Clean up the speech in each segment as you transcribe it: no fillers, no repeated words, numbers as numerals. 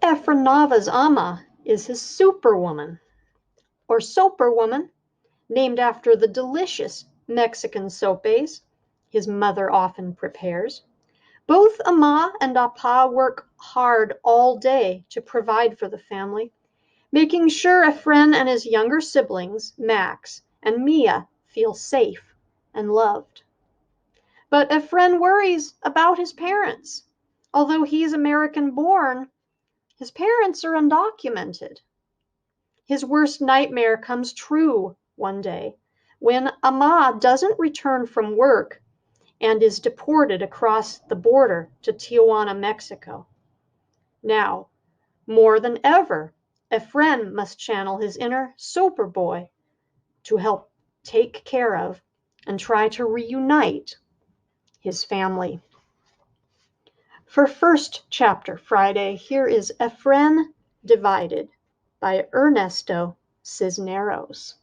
Efrén Nava's Amá is his Superwoman, or Soperwoman, named after the delicious Mexican sopes his mother often prepares. Both Amá and Apá work hard all day to provide for the family, making sure Efrén and his younger siblings, Max and Mía, feel safe and loved. But Efrén worries about his parents. Although he's American-born, his parents are undocumented. His worst nightmare comes true one day when Amá doesn't return from work and is deported across the border to Tijuana, Mexico. Now, more than ever, Efrén must channel his inner soper boy to help take care of and try to reunite his family. For first chapter Friday, here is Efrén Divided by Ernesto Cisneros.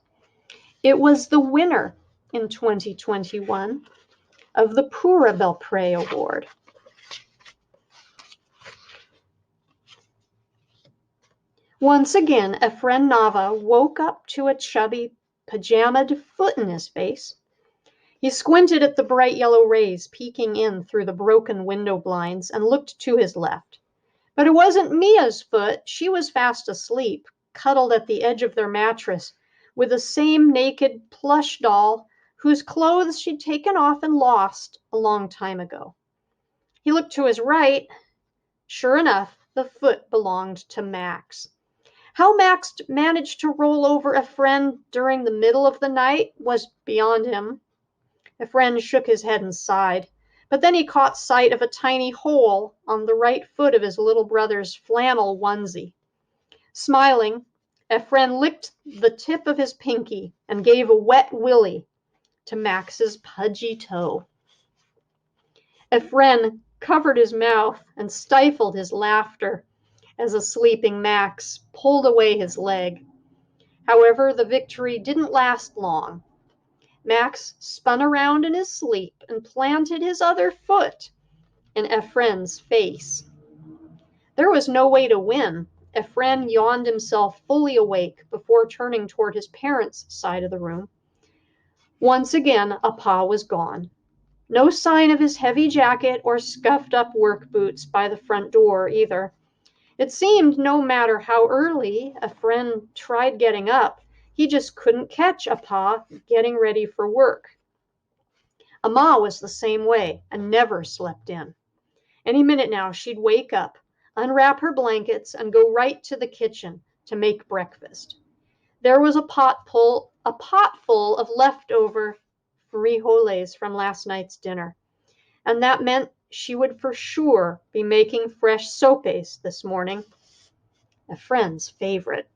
It was the winner in 2021 of the Pura Belpré Award. Once again, Efrén Nava woke up to a chubby, pajamaed foot in his face. He squinted at the bright yellow rays peeking in through the broken window blinds and looked to his left. But it wasn't Mia's foot. She was fast asleep, cuddled at the edge of their mattress with the same naked plush doll whose clothes she'd taken off and lost a long time ago. He looked to his right. Sure enough, the foot belonged to Max. How Max managed to roll over Efrén during the middle of the night was beyond him. Efrén shook his head and sighed, but then he caught sight of a tiny hole on the right foot of his little brother's flannel onesie. Smiling, Efrén licked the tip of his pinky and gave a wet willy to Max's pudgy toe. Efrén covered his mouth and stifled his laughter as a sleeping Max pulled away his leg. However, the victory didn't last long. Max spun around in his sleep and planted his other foot in Efrén's face. There was no way to win. Efrén yawned himself fully awake before turning toward his parents' side of the room. Once again, Apá was gone. No sign of his heavy jacket or scuffed-up work boots by the front door either. It seemed no matter how early Efrén tried getting up, he just couldn't catch Apá getting ready for work. Amá was the same way and never slept in. Any minute now, she'd wake up, unwrap her blankets, and go right to the kitchen to make breakfast. There was a pot full of leftover frijoles from last night's dinner, and that meant she would for sure be making fresh sopes this morning, Efrén's favorite.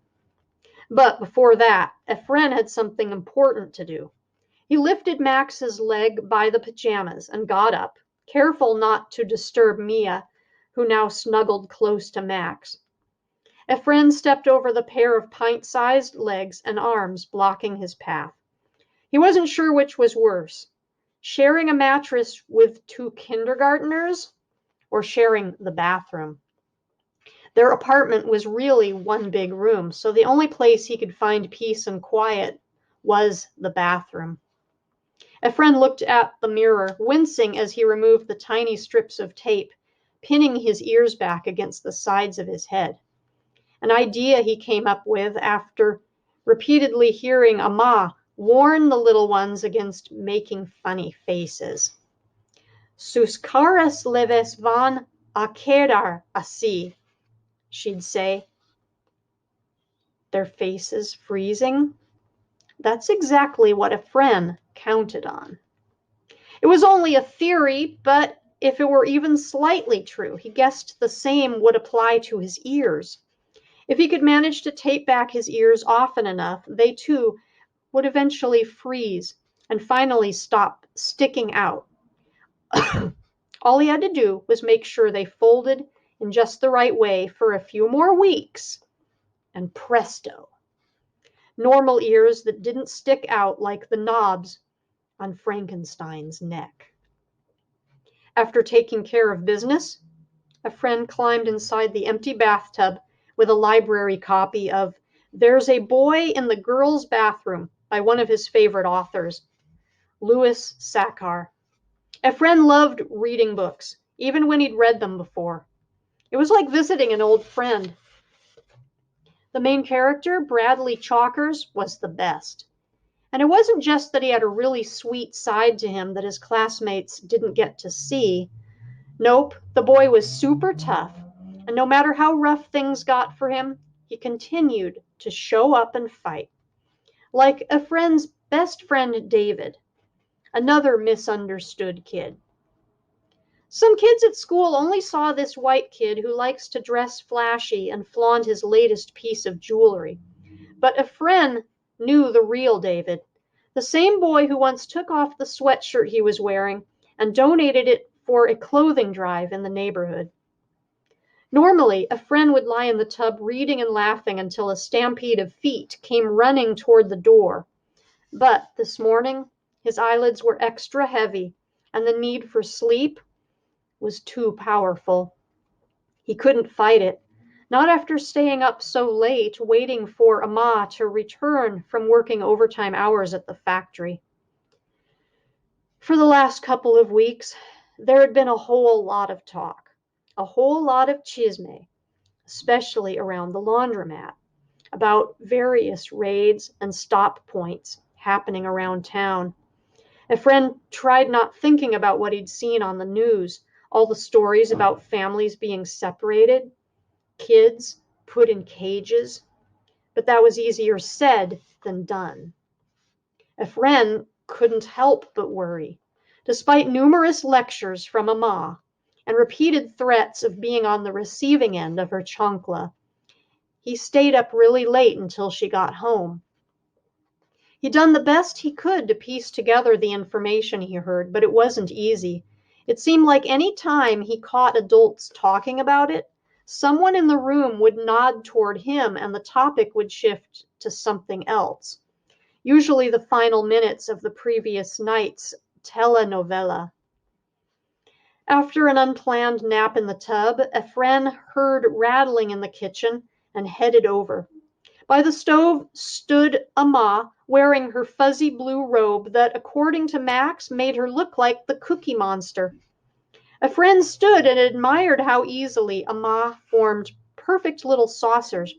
But before that, Efrén had something important to do. He lifted Max's leg by the pajamas and got up, careful not to disturb Mía, who now snuggled close to Max. Efrén stepped over the pair of pint-sized legs and arms blocking his path. He wasn't sure which was worse, sharing a mattress with two kindergartners or sharing the bathroom. Their apartment was really one big room, so the only place he could find peace and quiet was the bathroom. Efrén looked at the mirror, wincing as he removed the tiny strips of tape, pinning his ears back against the sides of his head. An idea he came up with after repeatedly hearing Amá warn the little ones against making funny faces. Sus caras leves van a quedar así, she'd say. Their faces freezing? That's exactly what Efrén counted on. It was only a theory, but if it were even slightly true, he guessed the same would apply to his ears. If he could manage to tape back his ears often enough, they too would eventually freeze and finally stop sticking out. All he had to do was make sure they folded in just the right way for a few more weeks, and presto, normal ears that didn't stick out like the knobs on Frankenstein's neck. After taking care of business, Efrén climbed inside the empty bathtub with a library copy of There's a Boy in the Girls' Bathroom by one of his favorite authors, Louis Sachar. Efrén loved reading books, even when he'd read them before. It was like visiting an old friend. The main character, Bradley Chalkers, was the best. And it wasn't just that he had a really sweet side to him that his classmates didn't get to see. Nope, the boy was super tough, and no matter how rough things got for him, he continued to show up and fight. Like Efrén's best friend David, another misunderstood kid. Some kids at school only saw this white kid who likes to dress flashy and flaunt his latest piece of jewelry. But Efrén knew the real David, the same boy who once took off the sweatshirt he was wearing and donated it for a clothing drive in the neighborhood. Normally, Efrén would lie in the tub reading and laughing until a stampede of feet came running toward the door. But this morning, his eyelids were extra heavy, and the need for sleep was too powerful. He couldn't fight it, not after staying up so late waiting for Amá to return from working overtime hours at the factory. For the last couple of weeks, there had been a whole lot of talk, a whole lot of chisme, especially around the laundromat, about various raids and stop points happening around town. Efrén tried not thinking about what he'd seen on the news, all the stories about families being separated, kids put in cages, but that was easier said than done. Efrén couldn't help but worry. Despite numerous lectures from Amá and repeated threats of being on the receiving end of her chancla, he stayed up really late until she got home. He'd done the best he could to piece together the information he heard, but it wasn't easy. It seemed like any time he caught adults talking about it, someone in the room would nod toward him and the topic would shift to something else, usually the final minutes of the previous night's telenovela. After an unplanned nap in the tub, Efrén heard rattling in the kitchen and headed over. By the stove stood Amá, wearing her fuzzy blue robe that, according to Max, made her look like the Cookie Monster. Efrén stood and admired how easily Amá formed perfect little saucers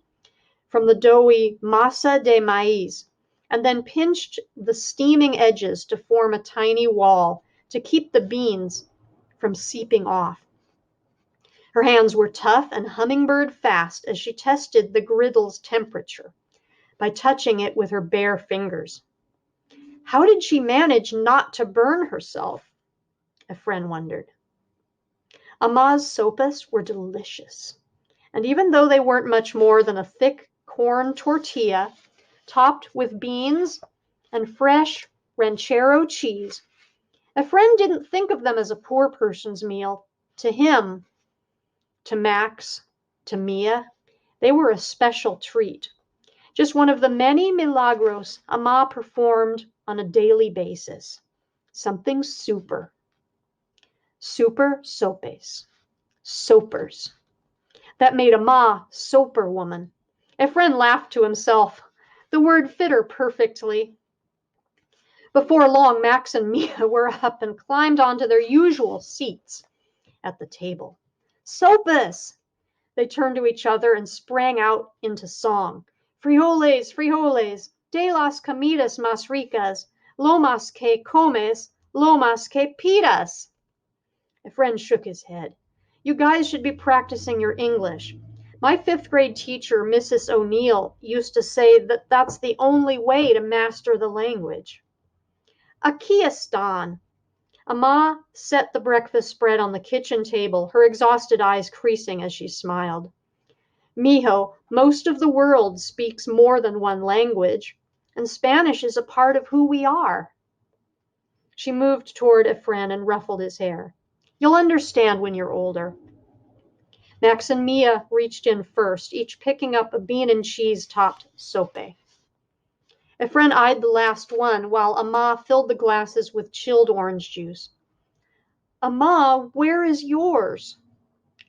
from the doughy masa de maíz, and then pinched the steaming edges to form a tiny wall to keep the beans from seeping off. Her hands were tough and hummingbird fast as she tested the griddle's temperature by touching it with her bare fingers. How did she manage not to burn herself? Efrén wondered. Amá's sopes were delicious, and even though they weren't much more than a thick corn tortilla topped with beans and fresh ranchero cheese, Efrén didn't think of them as a poor person's meal. To him, to Max, to Mía, they were a special treat. Just one of the many milagros Amá performed on a daily basis. Something super. Super sopes. Sopers. That made Amá Soperwoman. Efrén laughed to himself. The word fit her perfectly. Before long, Max and Mía were up and climbed onto their usual seats at the table. Sopes! They turned to each other and sprang out into song. Frijoles, frijoles, de las comidas más ricas, lo más que comes, lo más que pidas. Efrén shook his head. You guys should be practicing your English. My fifth grade teacher, Mrs. O'Neill, used to say that that's the only way to master the language. Aquí están. Amá set the breakfast spread on the kitchen table, her exhausted eyes creasing as she smiled. Mijo, most of the world speaks more than one language, and Spanish is a part of who we are. She moved toward Efrén and ruffled his hair. You'll understand when you're older. Max and Mía reached in first, each picking up a bean and cheese topped sope. Efrén eyed the last one while Amá filled the glasses with chilled orange juice. Amá, where is yours?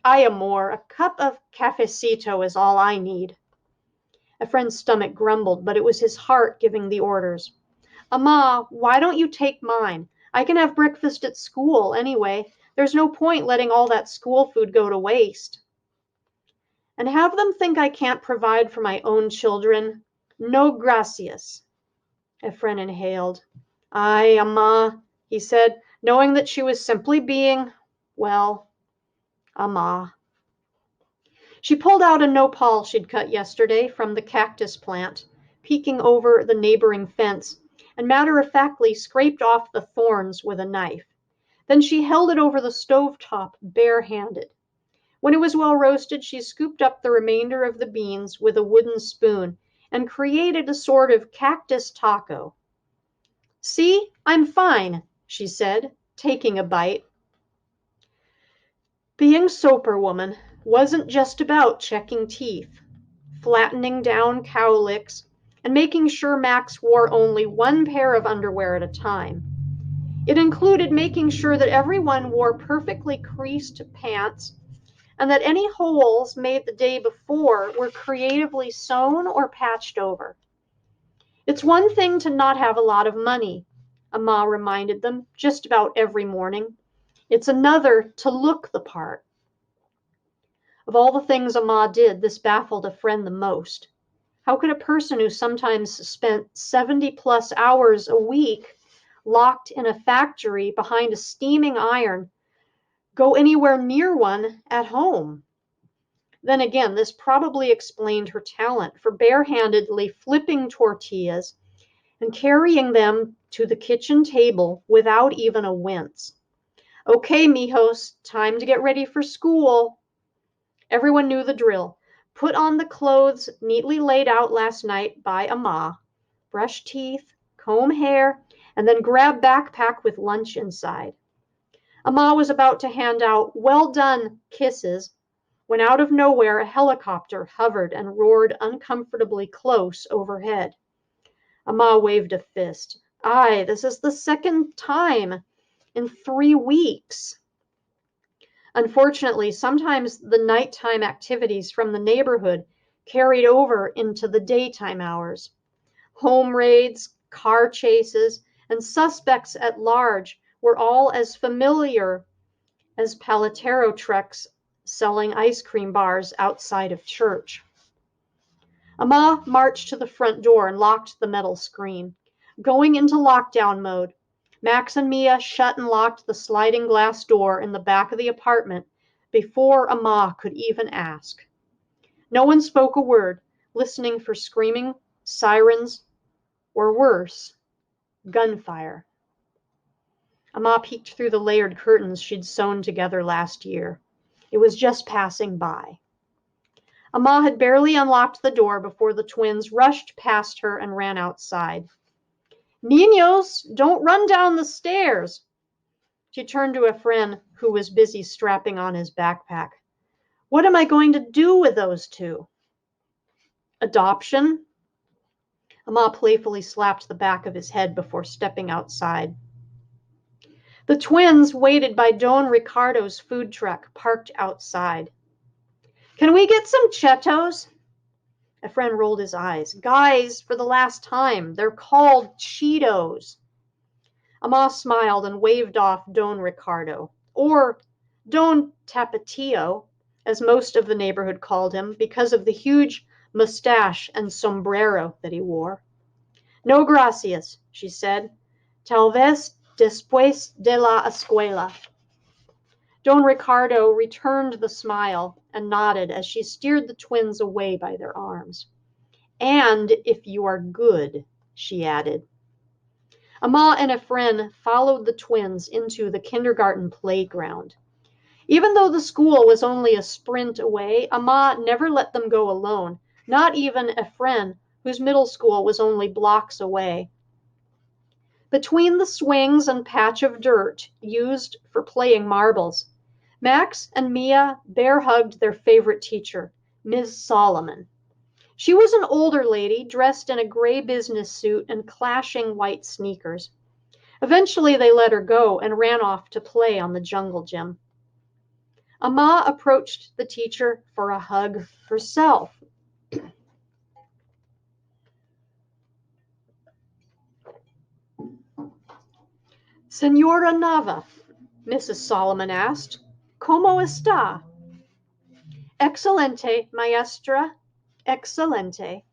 Ay, amor, a cup of cafecito is all I need. Efrén's stomach grumbled, but it was his heart giving the orders. Amá, why don't you take mine? I can have breakfast at school, anyway. There's no point letting all that school food go to waste. And have them think I can't provide for my own children? No gracias. Efrén inhaled. Ay, Amá, he said, knowing that she was simply being, well, Amá. She pulled out a nopal she'd cut yesterday from the cactus plant, peeking over the neighboring fence, and matter-of-factly scraped off the thorns with a knife. Then she held it over the stovetop bare-handed. When it was well roasted, she scooped up the remainder of the beans with a wooden spoon and created a sort of cactus taco. See, I'm fine, she said, taking a bite. Being Soperwoman wasn't just about checking teeth, flattening down cowlicks, and making sure Max wore only one pair of underwear at a time. It included making sure that everyone wore perfectly creased pants and that any holes made the day before were creatively sewn or patched over. It's one thing to not have a lot of money, Amá reminded them just about every morning. It's another to look the part. Of all the things Amá did, this baffled Efrén the most. How could a person who sometimes spent 70-plus hours a week locked in a factory behind a steaming iron go anywhere near one at home? Then again, this probably explained her talent for barehandedly flipping tortillas and carrying them to the kitchen table without even a wince. Okay, mijos, time to get ready for school. Everyone knew the drill. Put on the clothes neatly laid out last night by Amá, brush teeth, comb hair, and then grab backpack with lunch inside. Amá was about to hand out well done kisses when out of nowhere a helicopter hovered and roared uncomfortably close overhead. Amá waved a fist. Aye, this is the second time in 3 weeks. Unfortunately, sometimes the nighttime activities from the neighborhood carried over into the daytime hours. Home raids, car chases, and suspects at large were all as familiar as paletero trucks selling ice cream bars outside of church. Amá marched to the front door and locked the metal screen. Going into lockdown mode, Max and Mía shut and locked the sliding glass door in the back of the apartment before Amá could even ask. No one spoke a word, listening for screaming, sirens, or worse, gunfire. Amá peeked through the layered curtains she'd sewn together last year. It was just passing by. Amá had barely unlocked the door before the twins rushed past her and ran outside. Niños, don't run down the stairs. She turned to Efrén, who was busy strapping on his backpack. What am I going to do with those two? Adoption? Amá playfully slapped the back of his head before stepping outside. The twins waited by Don Ricardo's food truck parked outside. Can we get some Cheetos? Efrén rolled his eyes. Guys, for the last time, they're called Cheetos. Amá smiled and waved off Don Ricardo, or Don Tapatio, as most of the neighborhood called him because of the huge mustache and sombrero that he wore. No gracias, she said. Tal vez después de la escuela. Don Ricardo returned the smile and nodded as she steered the twins away by their arms. And if you are good, she added. Amá and Efrén followed the twins into the kindergarten playground. Even though the school was only a sprint away, Amá never let them go alone, not even Efrén, whose middle school was only blocks away. Between the swings and patch of dirt used for playing marbles, Max and Mía bear-hugged their favorite teacher, Ms. Solomon. She was an older lady dressed in a gray business suit and clashing white sneakers. Eventually they let her go and ran off to play on the jungle gym. Amá approached the teacher for a hug herself. Señora Nava, Mrs. Solomon asked, ¿Cómo está? Excelente, maestra, excelente.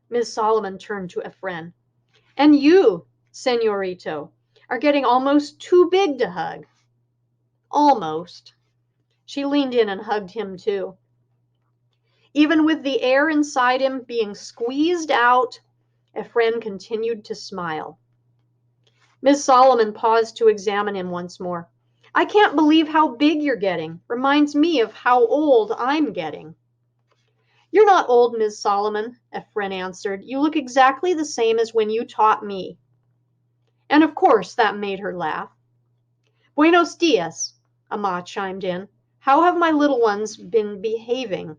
Ms. Solomon turned to Efrén. And you, señorito, are getting almost too big to hug. Almost. She leaned in and hugged him too. Even with the air inside him being squeezed out, Efrén continued to smile. Miss Solomon paused to examine him once more. I can't believe how big you're getting. Reminds me of how old I'm getting. You're not old, Miss Solomon, Efrén answered. You look exactly the same as when you taught me. And of course that made her laugh. Buenos dias, Amá chimed in. How have my little ones been behaving?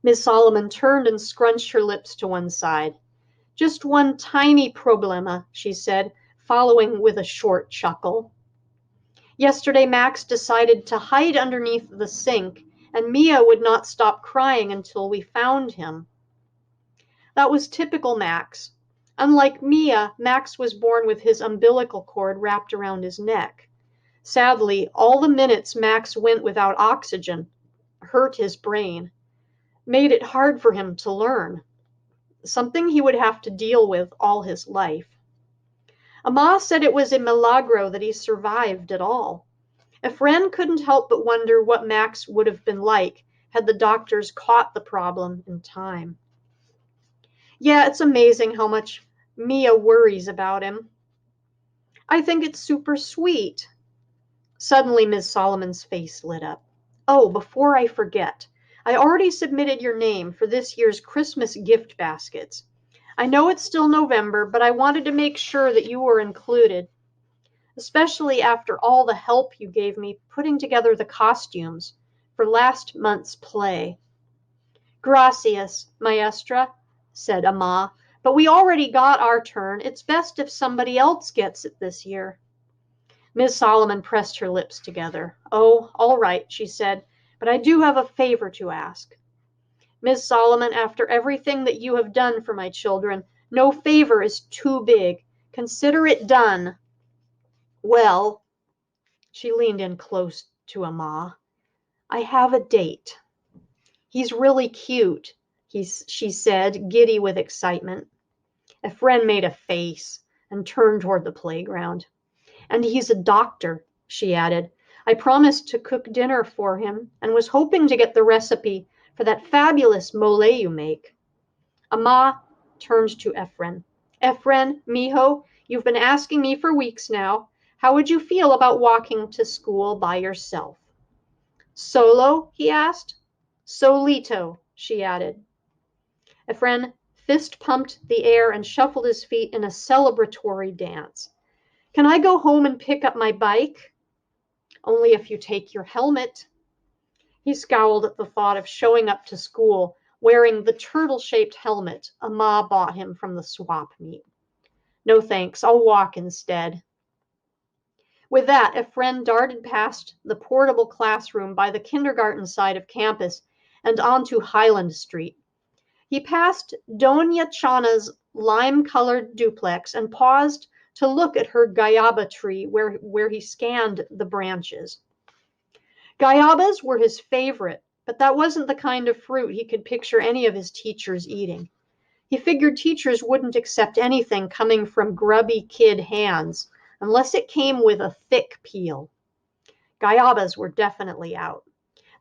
Miss Solomon turned and scrunched her lips to one side. Just one tiny problema, she said, following with a short chuckle. Yesterday Max decided to hide underneath the sink, and Mia would not stop crying until we found him. That was typical Max. Unlike Mia, Max was born with his umbilical cord wrapped around his neck. Sadly, all the minutes Max went without oxygen hurt his brain, made it hard for him to learn, something he would have to deal with all his life. Amá said it was a milagro that he survived at all. Efrén couldn't help but wonder what Max would have been like had the doctors caught the problem in time. Yeah, it's amazing how much Mia worries about him. I think it's super sweet. Suddenly, Miss Solomon's face lit up. Oh, before I forget, I already submitted your name for this year's Christmas gift baskets. I know it's still November, but I wanted to make sure that you were included, especially after all the help you gave me putting together the costumes for last month's play. Gracias, maestra, said Amá, but we already got our turn. It's best if somebody else gets it this year. Miss Solomon pressed her lips together. Oh, all right, she said, but I do have a favor to ask. Miss Solomon, after everything that you have done for my children, no favor is too big. Consider it done. Well, she leaned in close to Amá. I have a date. He's really cute, she said, giddy with excitement. Efrén made a face and turned toward the playground. And he's a doctor, she added. I promised to cook dinner for him and was hoping to get the recipe for that fabulous mole you make. Amá turned to Efrén. Efrén, mijo, you've been asking me for weeks now. How would you feel about walking to school by yourself? Solo? He asked. Solito, she added. Efrén fist-pumped the air and shuffled his feet in a celebratory dance. Can I go home and pick up my bike? Only if you take your helmet. He scowled at the thought of showing up to school wearing the turtle-shaped helmet Amá bought him from the swap meet. No thanks, I'll walk instead. With that, Efrén darted past the portable classroom by the kindergarten side of campus and onto Highland Street. He passed Doña Chana's lime-colored duplex and paused to look at her guayaba tree where he scanned the branches. Guayabas were his favorite, but that wasn't the kind of fruit he could picture any of his teachers eating. He figured teachers wouldn't accept anything coming from grubby kid hands unless it came with a thick peel. Guayabas were definitely out.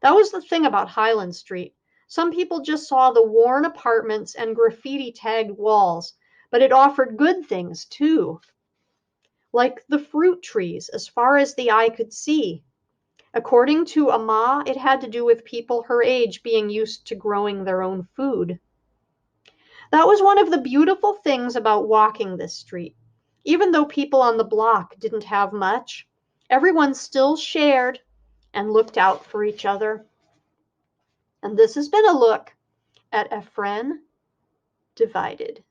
That was the thing about Highland Street. Some people just saw the worn apartments and graffiti-tagged walls, but it offered good things too. Like the fruit trees as far as the eye could see. According to Amá, it had to do with people her age being used to growing their own food. That was one of the beautiful things about walking this street. Even though people on the block didn't have much, everyone still shared and looked out for each other. And this has been a look at Efrén Divided.